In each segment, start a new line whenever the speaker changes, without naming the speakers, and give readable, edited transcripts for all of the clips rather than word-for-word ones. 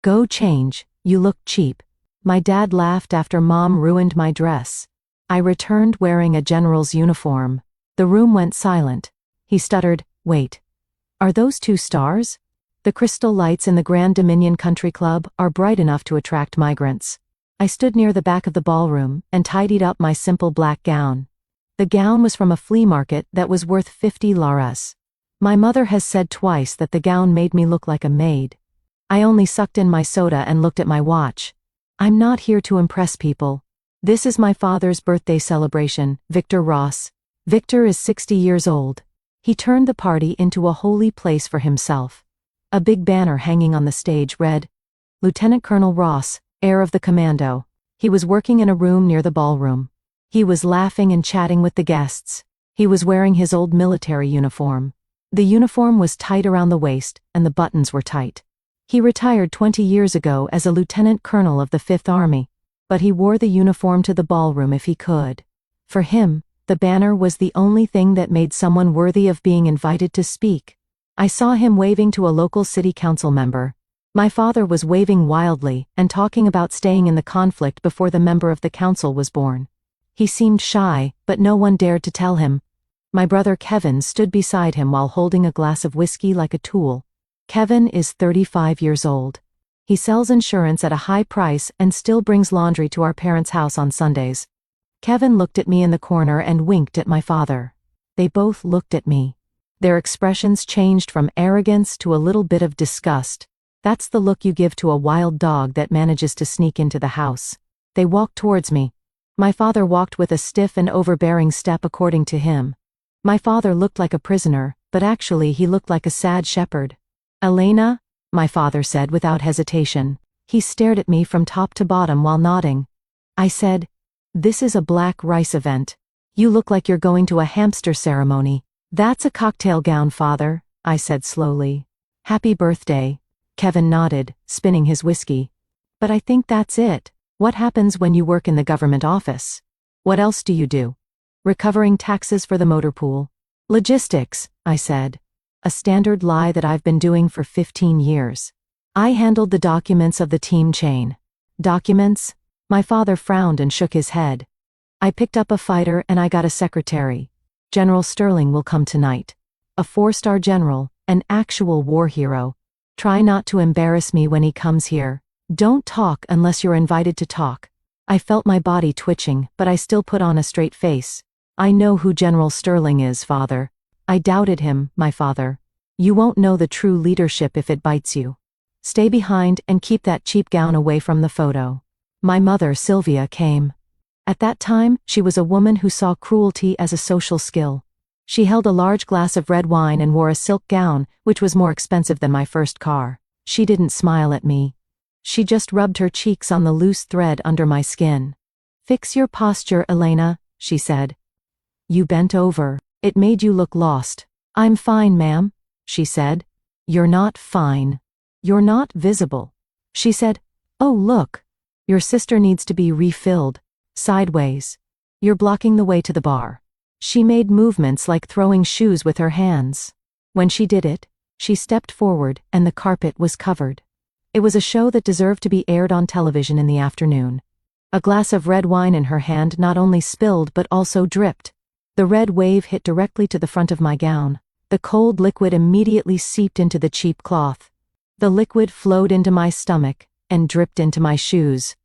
Go change, you look cheap. My dad laughed after Mom ruined my dress. I returned wearing a general's uniform. The room went silent. He stuttered, "Wait. Are those 2 stars? The crystal lights in the Grand Dominion Country Club are bright enough to attract migrants." I stood near the back of the ballroom and tidied up my simple black gown. The gown was from a flea market that was worth 50 LARAs. My mother has said twice that the gown made me look like a maid. I only sucked in my soda and looked at my watch. I'm not here to impress people. This is my father's birthday celebration, Victor Ross. Victor is 60 years old. He turned the party into a holy place for himself. A big banner hanging on the stage read, "Lieutenant Colonel Ross, heir of the Commando." He was working in a room near the ballroom. He was laughing and chatting with the guests. He was wearing his old military uniform. The uniform was tight around the waist, and the buttons were tight. He retired 20 years ago as a lieutenant colonel of the 5th Army, but he wore the uniform to the ballroom if he could. For him, the banner was the only thing that made someone worthy of being invited to speak. I saw him waving to a local city council member. My father was waving wildly and talking about staying in the conflict before the member of the council was born. He seemed shy, but no one dared to tell him. My brother Kevin stood beside him while holding a glass of whiskey like a tool. Kevin is 35 years old. He sells insurance at a high price and still brings laundry to our parents' house on Sundays. Kevin looked at me in the corner and winked at my father. They both looked at me. Their expressions changed from arrogance to a little bit of disgust. That's the look you give to a wild dog that manages to sneak into the house. They walked towards me. My father walked with a stiff and overbearing step according to him. My father looked like a prisoner, but actually he looked like a sad shepherd. "Elena," my father said without hesitation. He stared at me from top to bottom while nodding. I said, "This is a black rice event. You look like you're going to a hamster ceremony." "That's a cocktail gown, father," I said slowly. "Happy birthday." Kevin nodded, spinning his whiskey. "But I think that's it. What happens when you work in the government office? What else do you do?" "Recovering taxes for the motor pool." "Logistics," I said. A standard lie that I've been doing for 15 years. I handled the documents of the team chain. "Documents?" My father frowned and shook his head. "I picked up a fighter and I got a secretary. General Sterling will come tonight. A 4-star general, an actual war hero. Try not to embarrass me when he comes here. Don't talk unless you're invited to talk." I felt my body twitching, but I still put on a straight face. "I know who General Sterling is, father." I doubted him, my father. "You won't know the true leadership if it bites you. Stay behind and keep that cheap gown away from the photo." My mother, Sylvia, came. At that time, she was a woman who saw cruelty as a social skill. She held a large glass of red wine and wore a silk gown, which was more expensive than my first car. She didn't smile at me. She just rubbed her cheeks on the loose thread under my skin. "Fix your posture, Elena," she said. "You bent over. It made you look lost." "I'm fine, ma'am," she said. "You're not fine. You're not visible." She said, "Oh, look. Your sister needs to be refilled. Sideways. You're blocking the way to the bar." She made movements like throwing shoes with her hands. When she did it, she stepped forward and the carpet was covered. It was a show that deserved to be aired on television in the afternoon. A glass of red wine in her hand not only spilled but also dripped. The red wave hit directly to the front of my gown. The cold liquid immediately seeped into the cheap cloth. The liquid flowed into my stomach and dripped into my shoes.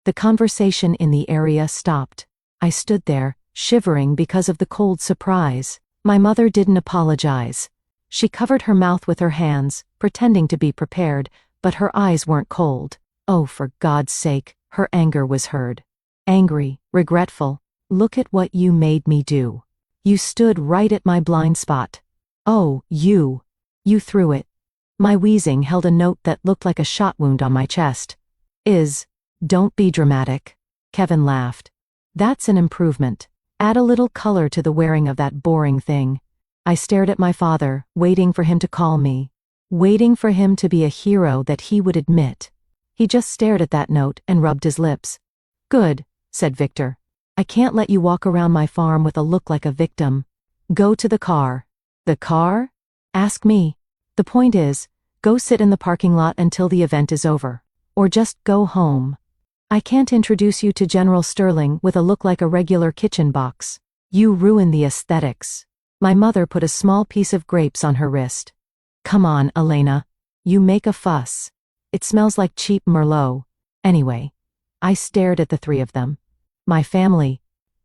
The conversation in the area stopped. I stood there, shivering because of the cold surprise. My mother didn't apologize. She covered her mouth with her hands, pretending to be prepared, but her eyes weren't cold. Oh, for God's sake, her anger was heard. Angry, regretful. "Look at what you made me do. You stood right at my blind spot. Oh, you threw it." My wheezing held a note that looked like a shot wound on my chest. Don't be dramatic." Kevin laughed. "That's an improvement. Add a little color to the wearing of that boring thing." I stared at my father, waiting for him to call me. Waiting for him to be a hero that he would admit. He just stared at that note and rubbed his lips. "Good," said Victor. "I can't let you walk around my farm with a look like a victim. Go to the car." "The car?" "Ask me. The point is, go sit in the parking lot until the event is over." Or just go home. I can't introduce you to General Sterling with a look like a regular kitchen box. You ruin the aesthetics. My mother put a small piece of grapes on her wrist. Come on, Elena. You make a fuss. It smells like cheap Merlot. Anyway, I stared at the three of them. My family.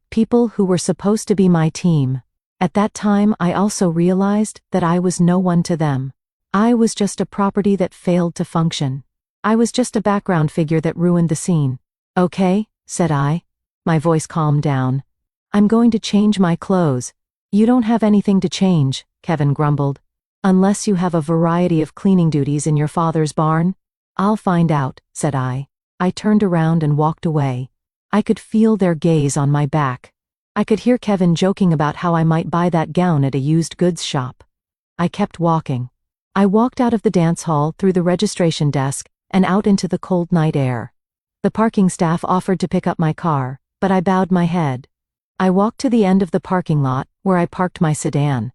People who were supposed to be my team. At that time I also realized that I was no one to them. I was just a property that failed to function. I was just a background figure that ruined the scene. Okay, said I. My voice calmed down. I'm going to change my clothes. You don't have anything to change, Kevin grumbled. Unless you have a variety of cleaning duties in your father's barn? I'll find out, said I. I turned around and walked away. I could feel their gaze on my back. I could hear Kevin joking about how I might buy that gown at a used goods shop. I kept walking. I walked out of the dance hall through the registration desk and out into the cold night air. The parking staff offered to pick up my car, but I bowed my head. I walked to the end of the parking lot, where I parked my sedan.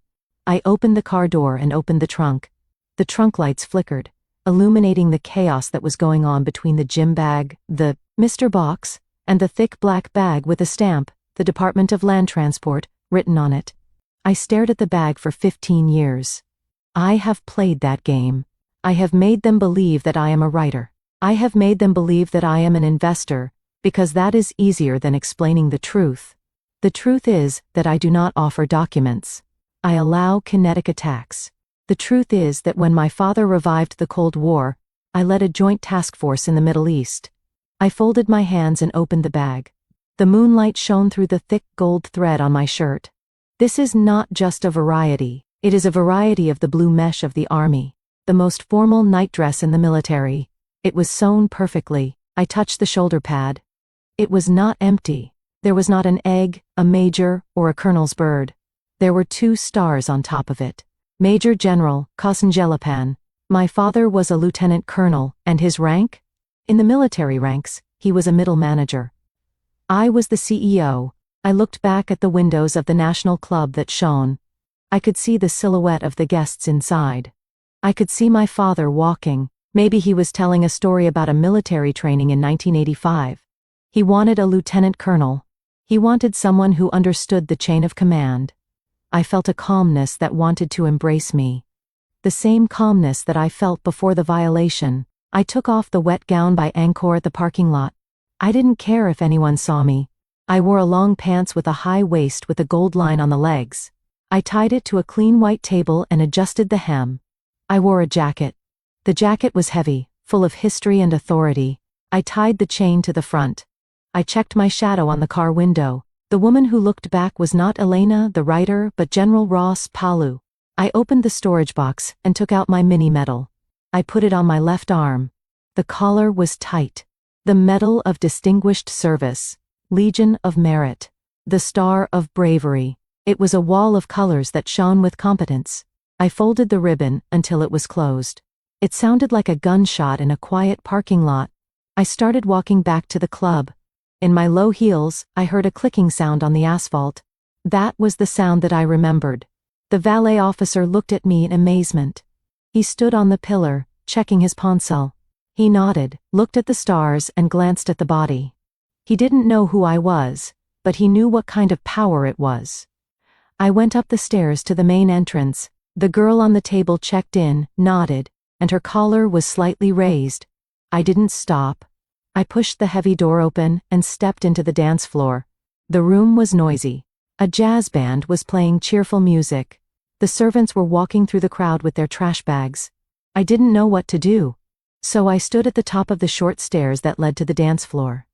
I opened the car door and opened the trunk. The trunk lights flickered, illuminating the chaos that was going on between the gym bag, the Mr. Box, and the thick black bag with a stamp, the Department of Land Transport, written on it. I stared at the bag for 15 years. I have played that game. I have made them believe that I am a writer. I have made them believe that I am an investor, because that is easier than explaining the truth. The truth is that I do not offer documents. I allow kinetic attacks. The truth is that when my father revived the Cold War, I led a joint task force in the Middle East. I folded my hands and opened the bag. The moonlight shone through the thick gold thread on my shirt. This is not just a variety. It is a variety of the blue mesh of the army, the most formal nightdress in the military. It was sewn perfectly. I touched the shoulder pad. It was not empty. There was not an egg, a major, or a colonel's bird. There were 2 stars on top of it. Major General Kosengelapan. My father was a lieutenant colonel, and his rank? In the military ranks, he was a middle manager. I was the CEO. I looked back at the windows of the National Club that shone. I could see the silhouette of the guests inside. I could see my father walking. Maybe he was telling a story about a military training in 1985. He wanted a lieutenant colonel. He wanted someone who understood the chain of command. I felt a calmness that wanted to embrace me. The same calmness that I felt before the violation. I took off the wet gown by Angkor at the parking lot. I didn't care if anyone saw me. I wore a long pants with a high waist with a gold line on the legs. I tied it to a clean white table and adjusted the hem. I wore a jacket. The jacket was heavy, full of history and authority. I tied the chain to the front. I checked my shadow on the car window. The woman who looked back was not Elena, the writer, but General Ross Palu. I opened the storage box and took out my mini medal. I put it on my left arm. The collar was tight. The Medal of Distinguished Service, Legion of Merit, the Star of Bravery. It was a wall of colors that shone with competence. I folded the ribbon until it was closed. It sounded like a gunshot in a quiet parking lot. I started walking back to the club. In my low heels, I heard a clicking sound on the asphalt. That was the sound that I remembered. The valet officer looked at me in amazement. He stood on the pillar, checking his pencil. He nodded, looked at the stars and glanced at the body. He didn't know who I was, but he knew what kind of power it was. I went up the stairs to the main entrance. The girl on the table checked in, nodded, and her collar was slightly raised. I didn't stop. I pushed the heavy door open and stepped into the dance floor. The room was noisy. A jazz band was playing cheerful music. The servants were walking through the crowd with their trash bags. I didn't know what to do. So I stood at the top of the short stairs that led to the dance floor.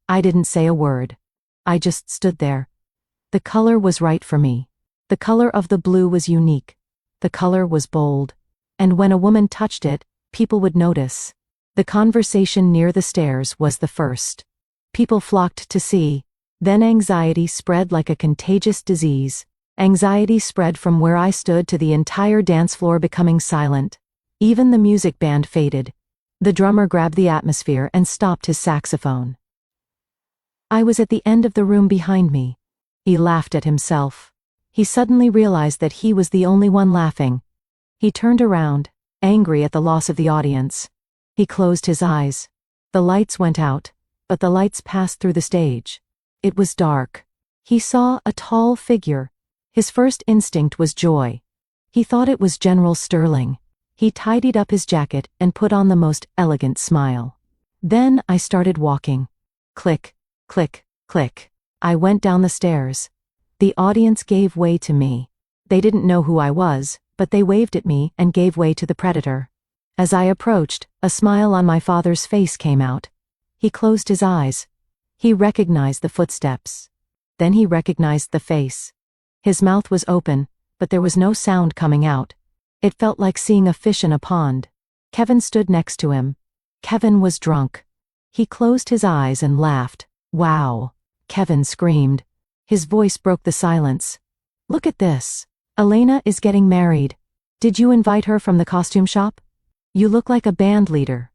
I didn't say a word. I just stood there. The color was right for me. The color of the blue was unique. The color was bold. And when a woman touched it, people would notice. The conversation near the stairs was the first. People flocked to see. Then anxiety spread like a contagious disease. Anxiety spread from where I stood to the entire dance floor becoming silent. Even the music band faded. The drummer grabbed the atmosphere and stopped his saxophone. I was at the end of the room behind me. He laughed at himself. He suddenly realized that he was the only one laughing. He turned around, angry at the loss of the audience. He closed his eyes. The lights went out, but the lights passed through the stage. It was dark. He saw a tall figure. His first instinct was joy. He thought it was General Sterling. He tidied up his jacket and put on the most elegant smile. Then I started walking. Click, click, click. I went down the stairs. The audience gave way to me. They didn't know who I was, but they waved at me and gave way to the predator. As I approached, a smile on my father's face came out. He closed his eyes. He recognized the footsteps. Then he recognized the face. His mouth was open, but there was no sound coming out. It felt like seeing a fish in a pond. Kevin stood next to him. Kevin was drunk. He closed his eyes and laughed. Wow! Kevin screamed. His voice broke the silence. Look at this. Elena is getting married. Did you invite her from the costume shop? You look like a band leader.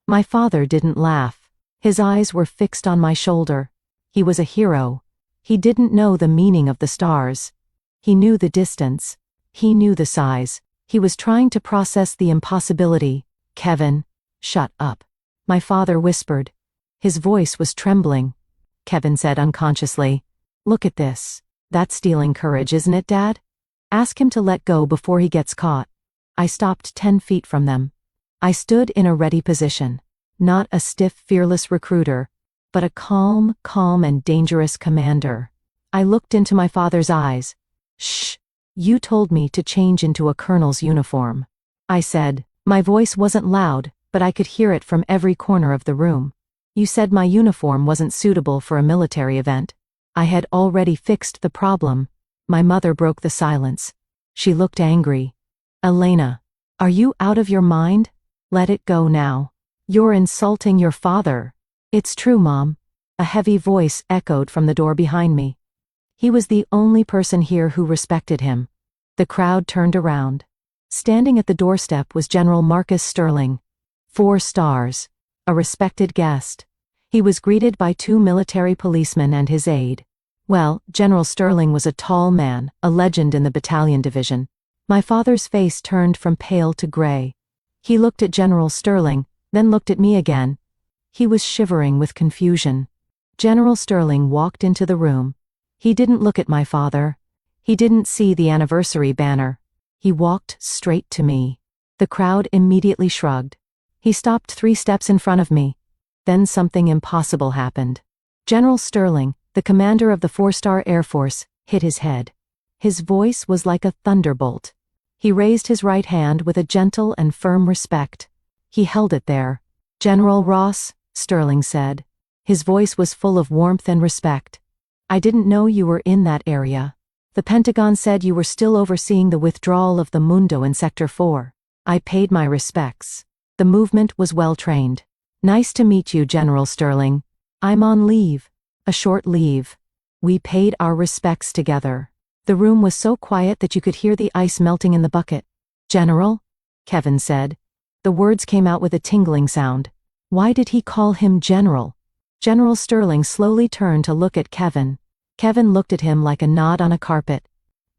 My father didn't laugh. His eyes were fixed on my shoulder. He was a hero. He didn't know the meaning of the stars. He knew the distance. He knew the size. He was trying to process the impossibility. Kevin, shut up. My father whispered. His voice was trembling. Kevin said unconsciously, look at this. That's stealing courage, isn't it, Dad? Ask him to let go before he gets caught. I stopped 10 feet from them. I stood in a ready position. Not a stiff, fearless recruiter, but a calm and dangerous commander. I looked into my father's eyes. Shh, you told me to change into a colonel's uniform. I said. My voice wasn't loud, but I could hear it from every corner of the room. You said my uniform wasn't suitable for a military event. I had already fixed the problem. My mother broke the silence. She looked angry. Elena, are you out of your mind? Let it go now. You're insulting your father. It's true, Mom. A heavy voice echoed from the door behind me. He was the only person here who respected him. The crowd turned around. Standing at the doorstep was General Marcus Sterling. 4 stars. A respected guest. He was greeted by 2 military policemen and his aide. Well, General Sterling was a tall man, a legend in the battalion division. My father's face turned from pale to gray. He looked at General Sterling, then looked at me again. He was shivering with confusion. General Sterling walked into the room. He didn't look at my father. He didn't see the anniversary banner. He walked straight to me. The crowd immediately shrugged. He stopped 3 steps in front of me. Then something impossible happened. General Sterling, the commander of the 4-star Air Force, hit his head. His voice was like a thunderbolt. He raised his right hand with a gentle and firm respect. He held it there. General Ross, Sterling said. His voice was full of warmth and respect. I didn't know you were in that area. The Pentagon said you were still overseeing the withdrawal of the Mundo in Sector 4. I paid my respects. The movement was well trained. Nice to meet you, General Sterling. I'm on leave. A short leave. We paid our respects together. The room was so quiet that you could hear the ice melting in the bucket. General? Kevin said. The words came out with a tingling sound. Why did he call him General? General Sterling slowly turned to look at Kevin. Kevin looked at him like a knot on a carpet.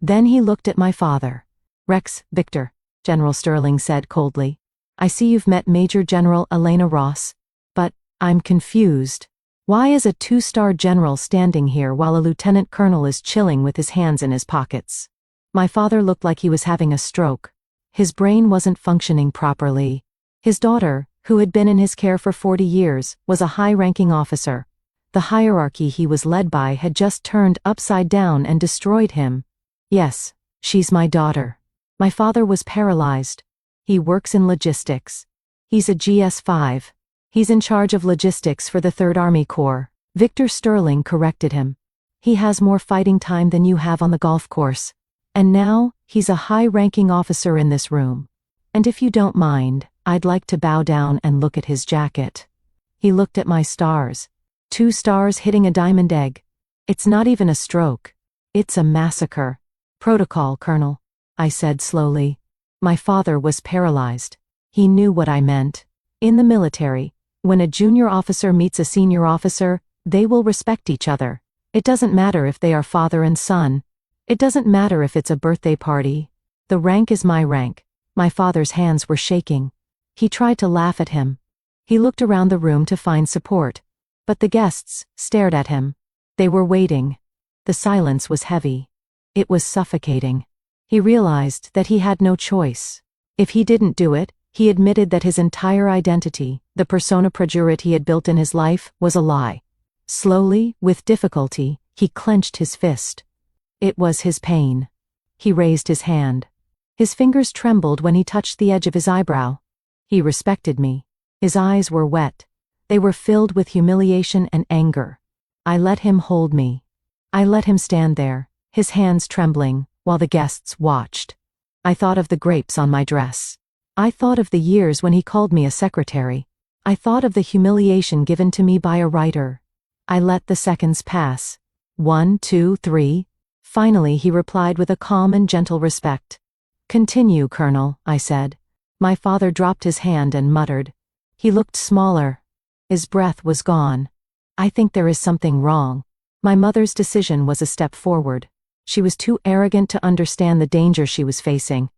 Then he looked at my father. Rex, Victor, General Sterling said coldly. I see you've met Major General Elena Ross. But, I'm confused. Why is a 2-star general standing here while a lieutenant colonel is chilling with his hands in his pockets? My father looked like he was having a stroke. His brain wasn't functioning properly. His daughter, who had been in his care for 40 years, was a high-ranking officer. The hierarchy he was led by had just turned upside down and destroyed him. Yes, she's my daughter. My father was paralyzed. He works in logistics. He's a GS-5. He's in charge of logistics for the 3rd Army Corps. Victor Sterling corrected him. He has more fighting time than you have on the golf course. And now, he's a high-ranking officer in this room. And if you don't mind, I'd like to bow down and look at his jacket. He looked at my stars. 2 stars hitting a diamond egg. It's not even a stroke. It's a massacre. Protocol, Colonel, I said slowly. My father was paralyzed. He knew what I meant. In the military, when a junior officer meets a senior officer, they will respect each other. It doesn't matter if they are father and son. It doesn't matter if it's a birthday party. The rank is my rank. My father's hands were shaking. He tried to laugh at him. He looked around the room to find support, but the guests stared at him. They were waiting. The silence was heavy. It was suffocating. He realized that he had no choice. If he didn't do it, he admitted that his entire identity, the persona prejurate he had built in his life, was a lie. Slowly, with difficulty, he clenched his fist. It was his pain. He raised his hand. His fingers trembled when he touched the edge of his eyebrow. He respected me. His eyes were wet. They were filled with humiliation and anger. I let him hold me. I let him stand there, his hands trembling, while the guests watched. I thought of the grapes on my dress. I thought of the years when he called me a secretary. I thought of the humiliation given to me by a writer. I let the seconds pass. 1, 2, 3. Finally he replied with a calm and gentle respect. "Continue, Colonel," I said. My father dropped his hand and muttered. He looked smaller. His breath was gone. "I think there is something wrong." My mother's decision was a step forward. She was too arrogant to understand the danger she was facing.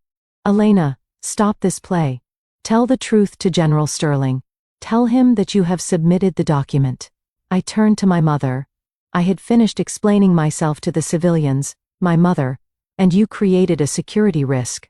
"Elena, stop this play. Tell the truth to General Sterling. Tell him that you have submitted the document." I turned to my mother. I had finished explaining myself to the civilians, my mother, and you created a security risk.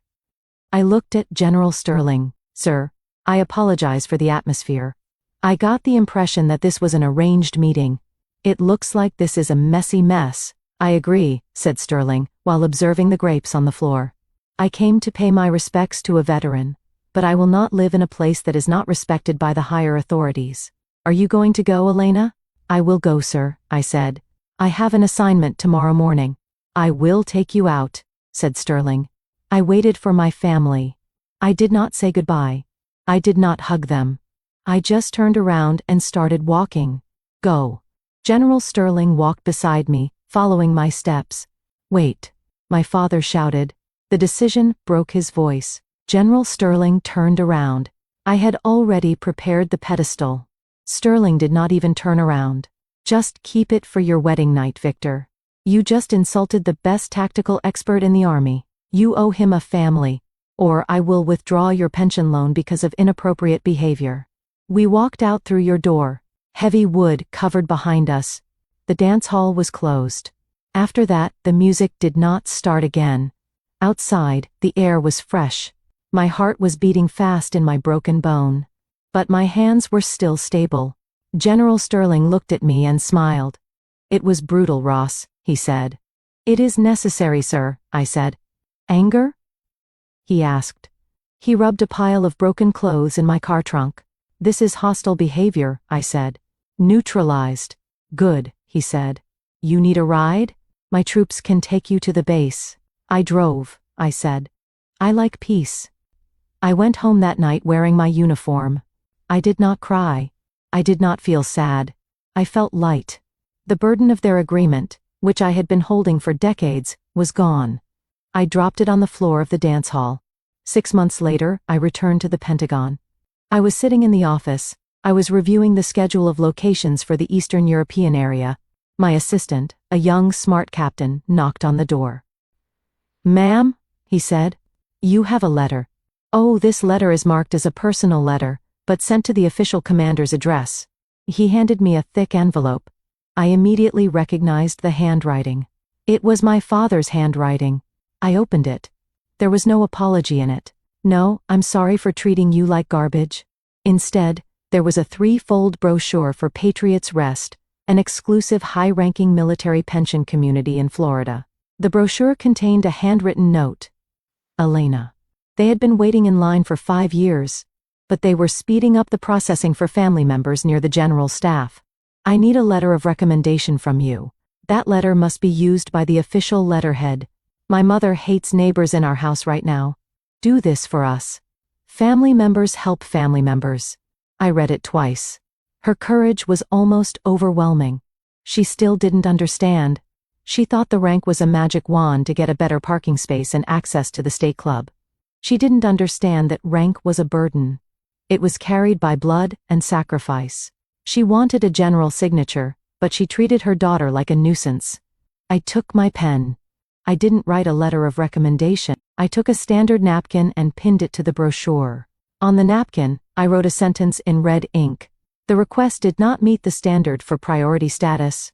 I looked at General Sterling. "Sir, I apologize for the atmosphere. I got the impression that this was an arranged meeting. It looks like this is a messy mess." "I agree," said Sterling, while observing the grapes on the floor. "I came to pay my respects to a veteran, but I will not live in a place that is not respected by the higher authorities. Are you going to go, Elena?" "I will go, sir," I said. "I have an assignment tomorrow morning." "I will take you out," said Sterling. I waited for my family. I did not say goodbye. I did not hug them. I just turned around and started walking. "Go." General Sterling walked beside me, following my steps. "Wait," my father shouted. The decision broke his voice. General Sterling turned around. I had already prepared the pedestal. Sterling did not even turn around. "Just keep it for your wedding night, Victor. You just insulted the best tactical expert in the army. You owe him a family, or I will withdraw your pension loan because of inappropriate behavior." We walked out through your door. Heavy wood covered behind us. The dance hall was closed. After that, the music did not start again. Outside, the air was fresh. My heart was beating fast in my broken bone. But my hands were still stable. General Sterling looked at me and smiled. "It was brutal, Ross," he said. "It is necessary, sir," I said. "Anger?" he asked. He rubbed a pile of broken clothes in my car trunk. "This is hostile behavior," I said. "Neutralized." "Good," he said. "You need a ride? My troops can take you to the base." "I drove," I said. "I like peace." I went home that night wearing my uniform. I did not cry. I did not feel sad. I felt light. The burden of their agreement, which I had been holding for decades, was gone. I dropped it on the floor of the dance hall. 6 months later, I returned to the Pentagon. I was sitting in the office. I was reviewing the schedule of locations for the Eastern European area. My assistant, a young, smart captain, knocked on the door. "Ma'am," he said, "you have a letter." "Oh, this letter is marked as a personal letter, but sent to the official commander's address." He handed me a thick envelope. I immediately recognized the handwriting. It was my father's handwriting. I opened it. There was no apology in it. "No, I'm sorry for treating you like garbage." Instead, there was a 3-fold brochure for Patriots Rest, an exclusive high-ranking military pension community in Florida. The brochure contained a handwritten note. Elena. They had been waiting in line for 5 years, but they were speeding up the processing for family members near the general staff. "I need a letter of recommendation from you. That letter must be used by the official letterhead. My mother hates neighbors in our house right now. Do this for us. Family members help family members." I read it twice. Her courage was almost overwhelming. She still didn't understand. She thought the rank was a magic wand to get a better parking space and access to the state club. She didn't understand that rank was a burden. It was carried by blood and sacrifice. She wanted a general signature, but she treated her daughter like a nuisance. I took my pen. I didn't write a letter of recommendation. I took a standard napkin and pinned it to the brochure. On the napkin, I wrote a sentence in red ink. The request did not meet the standard for priority status.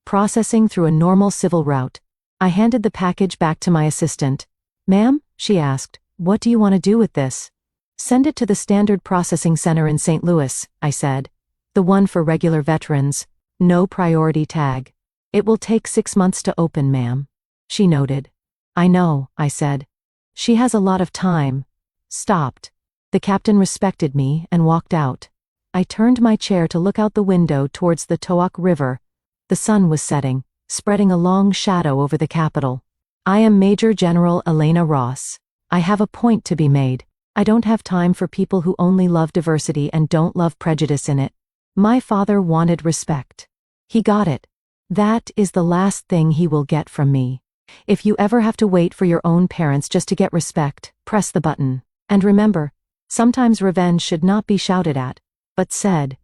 Processing through a normal civil route. I handed the package back to my assistant. "Ma'am?" she asked. "What do you want to do with this?" "Send it to the Standard Processing Center in St. Louis," I said. "The one for regular veterans. No priority tag. It will take 6 months to open, ma'am." She noted. "I know," I said. "She has a lot of time." Stopped. The captain respected me and walked out. I turned my chair to look out the window towards the Towac River. The sun was setting, spreading a long shadow over the capital. "I am Major General Elena Ross. I have a point to be made. I don't have time for people who only love diversity and don't love prejudice in it. My father wanted respect. He got it. That is the last thing he will get from me. If you ever have to wait for your own parents just to get respect, press the button. And remember, sometimes revenge should not be shouted at, but said.